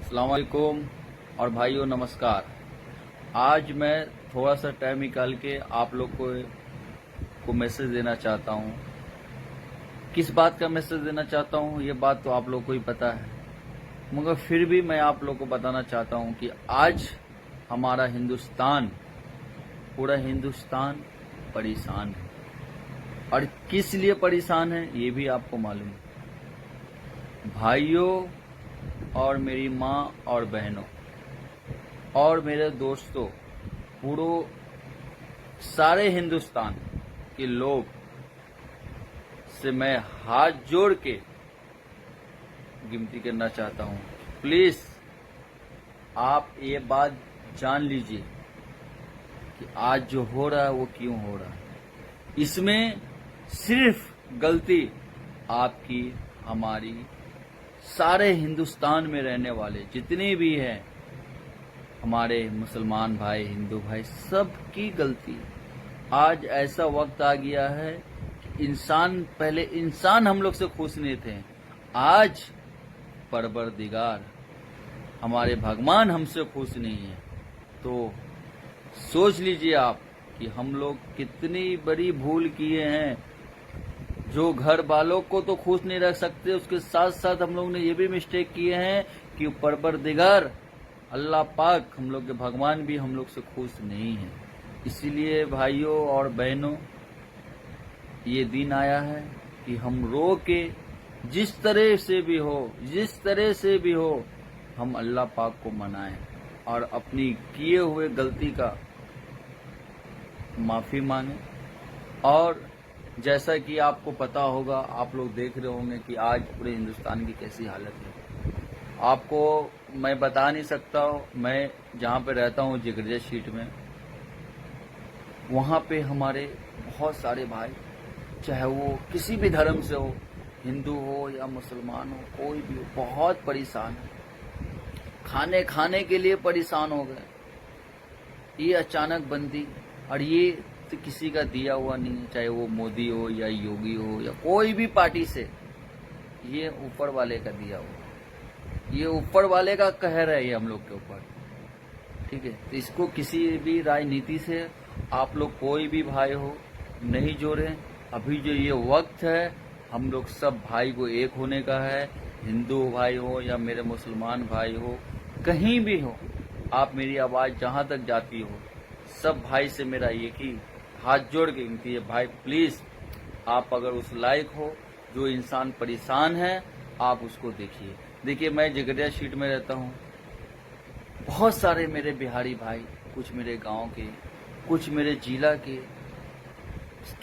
अस्सलाम वालेकुम और भाइयों नमस्कार। आज मैं थोड़ा सा टाइम निकाल के आप लोग को मैसेज देना चाहता हूँ। किस बात का मैसेज देना चाहता हूँ ये बात तो आप लोग को ही पता है, मगर फिर भी मैं आप लोग को बताना चाहता हूँ कि आज हमारा हिंदुस्तान, पूरा हिंदुस्तान परेशान है। और किस लिए परेशान है ये भी आपको मालूम है। भाइयों और मेरी माँ और बहनों और मेरे दोस्तों, पूरे सारे हिंदुस्तान के लोग से मैं हाथ जोड़ के विनती करना चाहता हूँ, प्लीज आप ये बात जान लीजिए कि आज जो हो रहा है वो क्यों हो रहा है। इसमें सिर्फ गलती आपकी, हमारी, सारे हिंदुस्तान में रहने वाले जितने भी हैं, हमारे मुसलमान भाई, हिंदू भाई, सबकी गलती। आज ऐसा वक्त आ गया है कि पहले इंसान हम लोग से खुश नहीं थे, आज परवरदिगार हमारे भगवान हमसे खुश नहीं है। तो सोच लीजिए आप कि हम लोग कितनी बड़ी भूल किए हैं। जो घर वालों को तो खुश नहीं रख सकते, उसके साथ साथ हम लोग ने ये भी मिस्टेक किए हैं कि परवरदिगार अल्लाह पाक, हम लोग के भगवान भी हम लोग से खुश नहीं है। इसीलिए भाइयों और बहनों, ये दिन आया है कि हम रो के जिस तरह से भी हो हम अल्लाह पाक को मनाएं और अपनी किए हुए गलती का माफी मांगे। और जैसा कि आपको पता होगा, आप लोग देख रहे होंगे कि आज पूरे हिंदुस्तान की कैसी हालत है। आपको मैं बता नहीं सकता हूँ। मैं जहाँ पे रहता हूँ जिगरजा शीट में, वहाँ पे हमारे बहुत सारे भाई, चाहे वो किसी भी धर्म से हो, हिंदू हो या मुसलमान हो, कोई भी हो, बहुत परेशान है। खाने के लिए परेशान हो गए। ये अचानक बंदी, और ये तो किसी का दिया हुआ नहीं है, चाहे वो मोदी हो या योगी हो या कोई भी पार्टी से, ये ऊपर वाले का दिया हुआ, ये ऊपर वाले का कहर है ये हम लोग के ऊपर, ठीक है। तो इसको किसी भी राजनीति से आप लोग कोई भी भाई हो नहीं जोड़े। अभी जो ये वक्त है, हम लोग सब भाई को एक होने का है। हिंदू भाई हो या मेरे मुसलमान भाई हो, कहीं भी हो, आप मेरी आवाज जहां तक जाती हो, सब भाई से मेरा एक ही हाथ जोड़ के विनती है, भाई प्लीज आप अगर उस लायक हो, जो इंसान परेशान है, आप उसको देखिए। मैं जिगरिया शीट में रहता हूँ। बहुत सारे मेरे बिहारी भाई, कुछ मेरे गांव के, कुछ मेरे जिला के,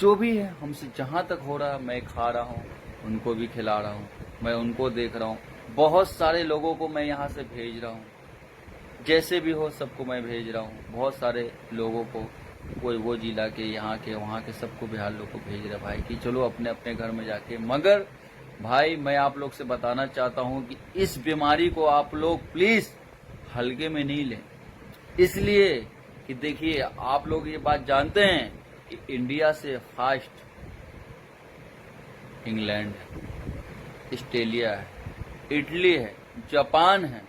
जो भी है, हमसे जहां तक हो रहा मैं खा रहा हूँ, उनको भी खिला रहा हूँ, मैं उनको देख रहा हूँ। बहुत सारे लोगों को मैं यहाँ से भेज रहा हूँ, जैसे भी हो सबको मैं भेज रहा हूँ। बहुत सारे लोगों को, कोई वो जिला के, यहाँ के, वहाँ के, सबको बिहार लोग को भेज रहा भाई कि चलो अपने अपने घर में जाके। मगर भाई मैं आप लोग से बताना चाहता हूँ कि इस बीमारी को आप लोग प्लीज हल्के में नहीं लें। इसलिए कि देखिए, आप लोग ये बात जानते हैं कि इंडिया से फास्ट इंग्लैंड है, ऑस्ट्रेलिया है, इटली है, जापान है,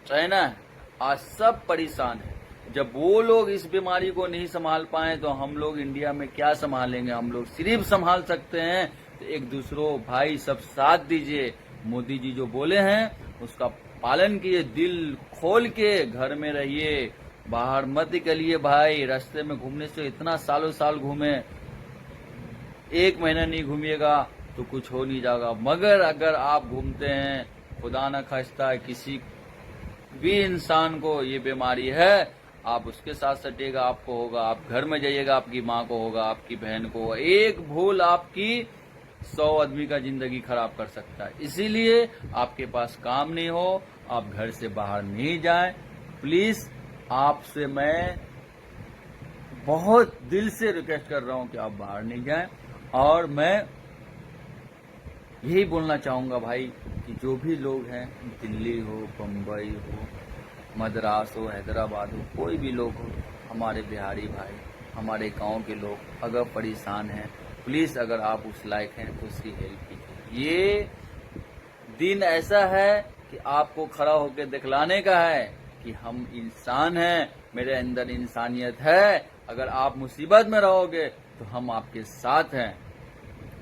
चाइना है। आज सब परेशान है। जब वो लोग इस बीमारी को नहीं संभाल पाए तो हम लोग इंडिया में क्या संभालेंगे। हम लोग सिर्फ संभाल सकते हैं तो एक दूसरों भाई सब साथ दीजिए। मोदी जी जो बोले हैं उसका पालन कीजिए, दिल खोल के घर में रहिए, बाहर मत निकलिए भाई। रास्ते में घूमने से इतना सालों साल घूमे, 1 महीना नहीं घूमिएगा तो कुछ हो नहीं जाएगा। मगर अगर आप घूमते हैं, खुदा न खास्ता किसी भी इंसान को ये बीमारी है, आप उसके साथ सटिएगा, आपको होगा। आप घर में जाइएगा, आपकी माँ को होगा, आपकी बहन को होगा। एक भूल आपकी 100 आदमी का जिंदगी खराब कर सकता है। इसीलिए आपके पास काम नहीं हो, आप घर से बाहर नहीं जाएं। प्लीज आपसे मैं बहुत दिल से रिक्वेस्ट कर रहा हूं कि आप बाहर नहीं जाएं। और मैं यही बोलना चाहूंगा भाई कि जो भी लोग हैं, दिल्ली हो, बम्बई हो, मद्रास हो, हैदराबाद हो, कोई भी लोग हो, हमारे बिहारी भाई, हमारे गांव के लोग अगर परेशान हैं, प्लीज अगर आप उस लायक हैं तो उसकी हेल्प कीजिए। ये दिन ऐसा है कि आपको खड़ा होकर दिखलाने का है कि हम इंसान हैं, मेरे अंदर इंसानियत है। अगर आप मुसीबत में रहोगे तो हम आपके साथ हैं।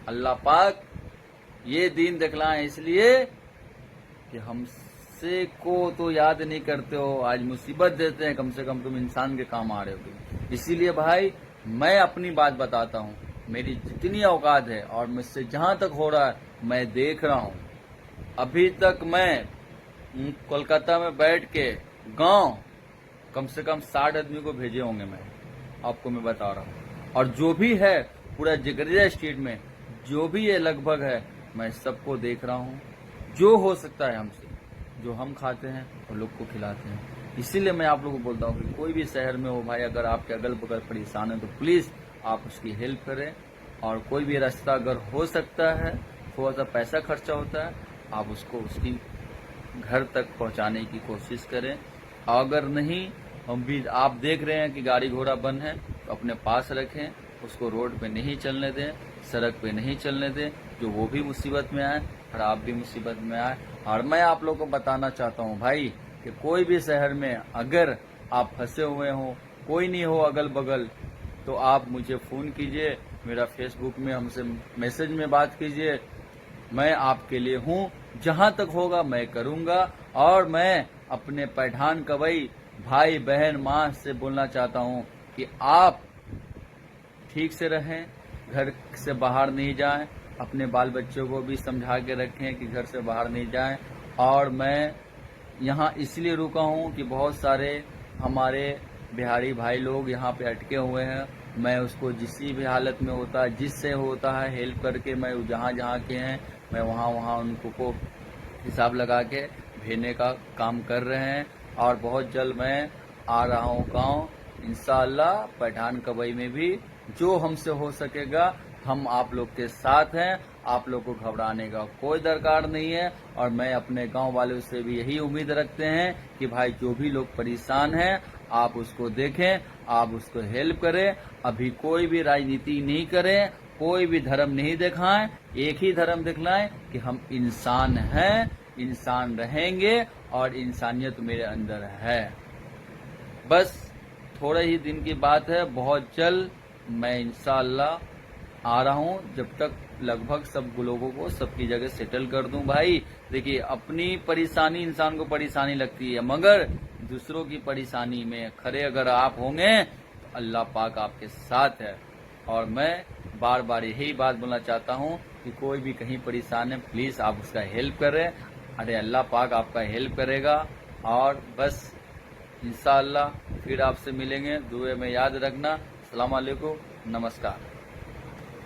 अल्लाह पाक ये दीन दिखलाएं इसलिए कि हमसे को तो याद नहीं करते हो, आज मुसीबत देते हैं, कम से कम तुम इंसान के काम आ रहे हो। इसीलिए भाई मैं अपनी बात बताता हूँ, मेरी जितनी औकात है और मुझसे जहां तक हो रहा है मैं देख रहा हूँ। अभी तक मैं कोलकाता में बैठ के गांव कम से कम 60 आदमी को भेजे होंगे, मैं आपको मैं बता रहा हूँ। और जो भी है पूरा जिगरिया स्टेट में जो भी ये लगभग है, मैं सबको देख रहा हूँ। जो हो सकता है हमसे, जो हम खाते हैं और लोग को खिलाते हैं। इसीलिए मैं आप लोगों को बोलता हूँ कि कोई भी शहर में हो भाई, अगर आपके अगल बगल परेशान है तो प्लीज आप उसकी हेल्प करें। और कोई भी रास्ता अगर हो सकता है, थोड़ा सा पैसा खर्चा होता है, आप उसको उसकी घर तक पहुंचाने की कोशिश करें। अगर नहीं, हम भी आप देख रहे हैं कि गाड़ी घोड़ा बंद है, तो अपने पास रखें, उसको रोड पे नहीं चलने दें, सड़क पे नहीं चलने दें, जो वो भी मुसीबत में आए और आप भी मुसीबत में आए। और मैं आप लोगों को बताना चाहता हूँ भाई कि कोई भी शहर में अगर आप फंसे हुए हो, कोई नहीं हो अगल बगल, तो आप मुझे फोन कीजिए, मेरा फेसबुक में हमसे मैसेज में बात कीजिए। मैं आपके लिए हूँ, जहां तक होगा मैं करूंगा। और मैं अपने पठान कवई भाई बहन माँ से बोलना चाहता हूँ कि आप ठीक से रहें, घर से बाहर नहीं जाएं, अपने बाल बच्चों को भी समझा के रखें कि घर से बाहर नहीं जाएं। और मैं यहाँ इसलिए रुका हूँ कि बहुत सारे हमारे बिहारी भाई लोग यहाँ पे अटके हुए हैं। मैं उसको जिस भी हालत में होता है, जिससे होता है हेल्प करके, मैं जहाँ जहाँ के हैं मैं वहाँ उनको को हिसाब लगा के भेजने का काम कर रहे हैं। और बहुत जल्द मैं आ रहा हूँ गाँव इंशाअल्लाह। पठान कवई में भी जो हमसे हो सकेगा हम आप लोग के साथ हैं। आप लोग को घबराने का कोई दरकार नहीं है। और मैं अपने गांव वालों से भी यही उम्मीद रखते हैं कि भाई जो भी लोग परेशान हैं आप उसको देखें, आप उसको हेल्प करें। अभी कोई भी राजनीति नहीं करें, कोई भी धर्म नहीं दिखाएं, एक ही धर्म दिखलाएं कि हम इंसान हैं, इंसान रहेंगे और इंसानियत मेरे अंदर है। बस थोड़े ही दिन की बात है, बहुत जल्द मैं इंशाअल्लाह आ रहा हूँ। जब तक लगभग सब लोगों को सबकी जगह सेटल कर दूं। भाई देखिए, अपनी परेशानी इंसान को परेशानी लगती है, मगर दूसरों की परेशानी में खड़े अगर आप होंगे तो अल्लाह पाक आपके साथ है। और मैं बार बार यही बात बोलना चाहता हूँ कि कोई भी कहीं परेशान है, प्लीज आप उसका हेल्प करें। अरे अल्लाह पाक आपका हेल्प करेगा। और बस इंशाअल्लाह फिर आपसे मिलेंगे, दुआ में याद रखना। अस्सलाम वालेकुम, नमस्कार।